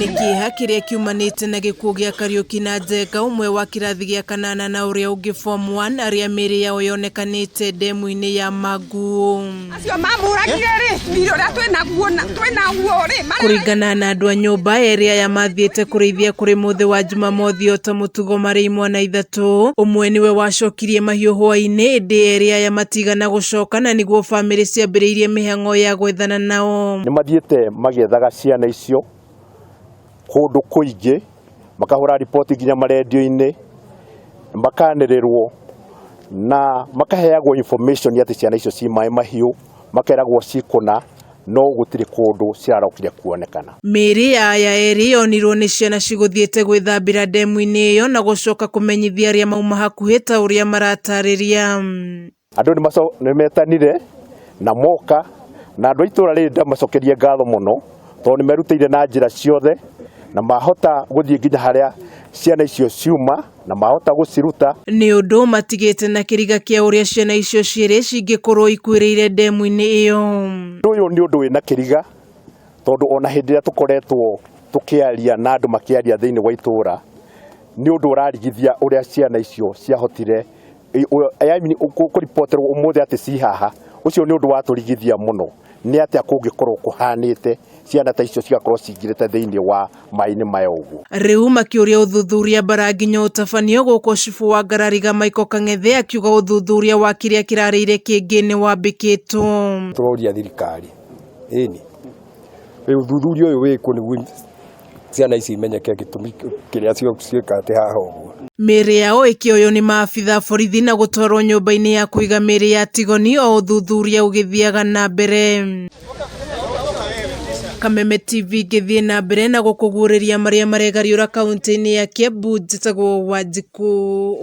Nĩ kĩeha kĩrĩa kiumanĩte na gĩkuũ gĩa Kariuki na Njenga, ũmwe wa kĩrathi gĩa kanana na ũrĩa ũngĩ form 1, arĩa mĩĩrĩ yao yonekanĩte ndemu-inĩ ya Maguo. Acio mamũragire rĩ, irora twĩnaguo rĩ. Kũringana na andũ a nyũmba, erĩ aya mathiĩte kũrĩithia kũrĩ mũthĩ wa Jumamothi o ta mũtugo marĩ imwana ithatũ. Ũmwe nĩwe wacokirie mahiũ hwaĩ-inĩ, ĩndĩ erĩ aya matigana gũcoka, na nĩguo bamĩrĩ ciambĩrĩirie mĩhang'o ya gwethana nao. Nĩ mathiĩte magĩethaga ciana icio kũndũ kũingĩ, makahũra riboti nginya marendio-inĩ, makanĩrĩrwo na makaheagwo information atĩ ciana icio ci maĩ mahiũ, makeragwo cikũna, no gũtirĩ kũndũ cirarokire kuonekana. Mĩĩrĩ ya aya erĩ yonirwo nĩ ciana cigũthiĩte gwĩthambĩra ndemu-inĩ ĩyo na gũcoka kũmenyithia arĩa mauma hakuhĩ ta ũrĩa maratarĩria. Andũ nĩ metanire na moka, na andũ a itũũra rĩrĩ ndamacokerie ngatho mũno, tondũ nĩ merutĩire na njĩra ciothe na mahota gũthiĩ nginya harĩa ciana icio ciuma na mahota gũciruta. Nĩ ũndũ matigĩte na kĩriga kĩa ũrĩa ciana icio cierĩ cingĩkorwo ikuĩrĩire ndemu-inĩ ĩyo. Ũyũ nĩ ũndũ wĩna kĩriga, tondũ ona hĩndĩ ĩrĩa tũkoretwo tũkĩaria na andũ makĩaria thĩinĩ wa itũũra, nĩ ũndũ ũrarigithia ũrĩa ciana icio ciahotire kũripoterwo ũmũthĩ atĩ ci haha. Ũcio nĩ ũndũ watũrigithia mũno, nĩ atĩa kũngĩkorwo kũhanĩte ciana ta icio cigakorwo cingĩrĩte thĩinĩ wa maĩ-inĩ maya ũguo. Rĩu makĩũria ũthuthuria bara nginya ũtabanio, gũkũ cibu wa Ngarariga Michael Kang'ethe akiuga ũthuthuria wa kĩrĩa kĩrarĩire kĩngĩ nĩ wambĩkĩtwo. Tũroria thirikari ĩni ũthuthuria ũyũ wĩkwo nĩguo ciana ici imenyeke gĩtũmi kĩrĩa ciĩkate haha ũguo. Mĩĩrĩ yao ĩkĩoywo nĩ maabitha borithi na gũtwarwo nyũmba-inĩ ya kũiga mĩĩrĩ ya Tigoni, o ũthuthuria ũgĩthiaga na mbere. Kameme TV ngĩthiĩ na mbere na gũkũguũrĩria marĩa maregariũra kaunti-inĩ ya Kiambu. Njĩtagwo Wanjikũ.